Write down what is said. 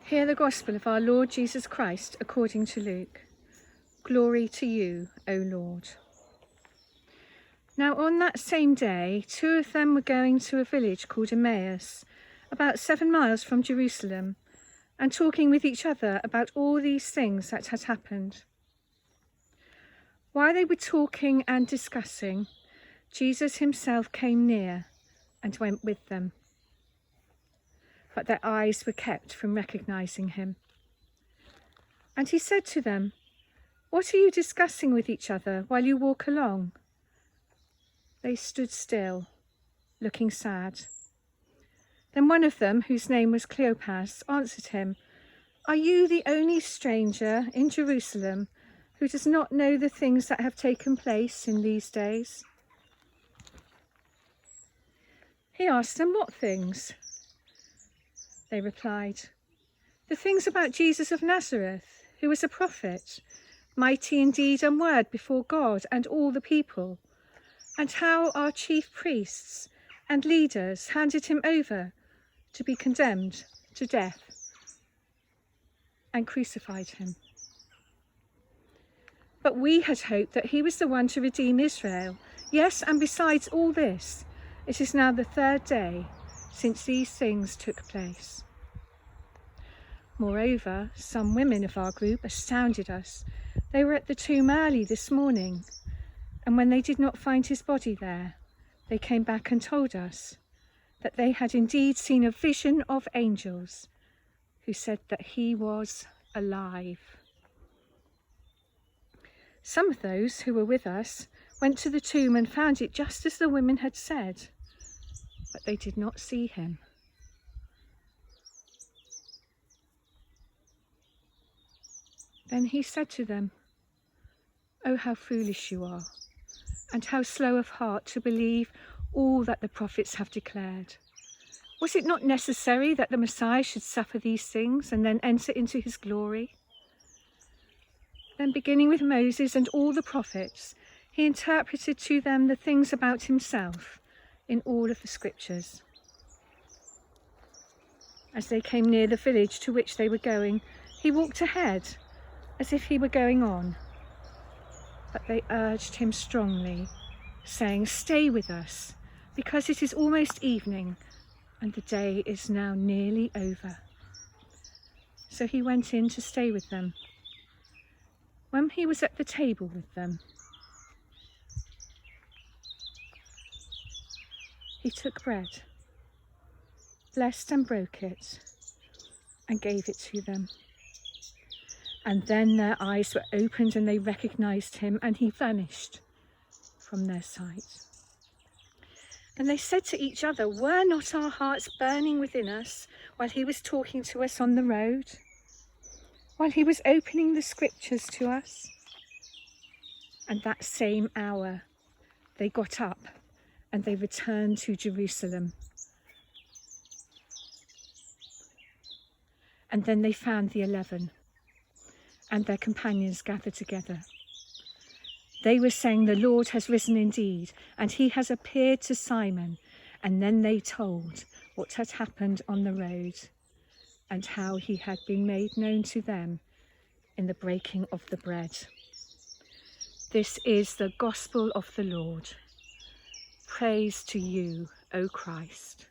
Hear the gospel of our Lord Jesus Christ according to Luke. Glory to you, O Lord. Now on that same day, 2 of them were going to a village called Emmaus, about 7 miles from Jerusalem, and talking with each other about all these things that had happened. While they were talking and discussing, Jesus himself came near and went with them. But their eyes were kept from recognizing him. And he said to them, "What are you discussing with each other while you walk along?" They stood still, looking sad. Then one of them, whose name was Cleopas, answered him, "Are you the only stranger in Jerusalem who does not know the things that have taken place in these days?" He asked them, "What things?" They replied, "The things about Jesus of Nazareth, who was a prophet, mighty in deed and word before God and all the people, and how our chief priests and leaders handed him over to be condemned to death and crucified him. But we had hoped that he was the one to redeem Israel. Yes, and besides all this, it is now the 3rd day since these things took place. Moreover, some women of our group astounded us. They were at the tomb early this morning, and when they did not find his body there, they came back and told us that they had indeed seen a vision of angels who said that he was alive." Some of those who were with us went to the tomb and found it just as the women had said, but they did not see him. Then he said to them, "Oh, how foolish you are, and how slow of heart to believe all that the prophets have declared. Was it not necessary that the Messiah should suffer these things and then enter into his glory?" Then, beginning with Moses and all the prophets, he interpreted to them the things about himself in all of the scriptures. As they came near the village to which they were going, he walked ahead, as if he were going on. But they urged him strongly, saying, "Stay with us, because it is almost evening, and the day is now nearly over." So he went in to stay with them. When he was at the table with them, he took bread, blessed and broke it, and gave it to them. And then their eyes were opened and they recognized him, and he vanished from their sight. And they said to each other, "Were not our hearts burning within us while he was talking to us on the road, while he was opening the scriptures to us?" And that same hour they got up and they returned to Jerusalem. And then they found the 11 and their companions gathered together. They were saying, "The Lord has risen indeed, and he has appeared to Simon." And then they told what had happened on the road and how he had been made known to them in the breaking of the bread. This is the gospel of the Lord. Praise to you, O Christ.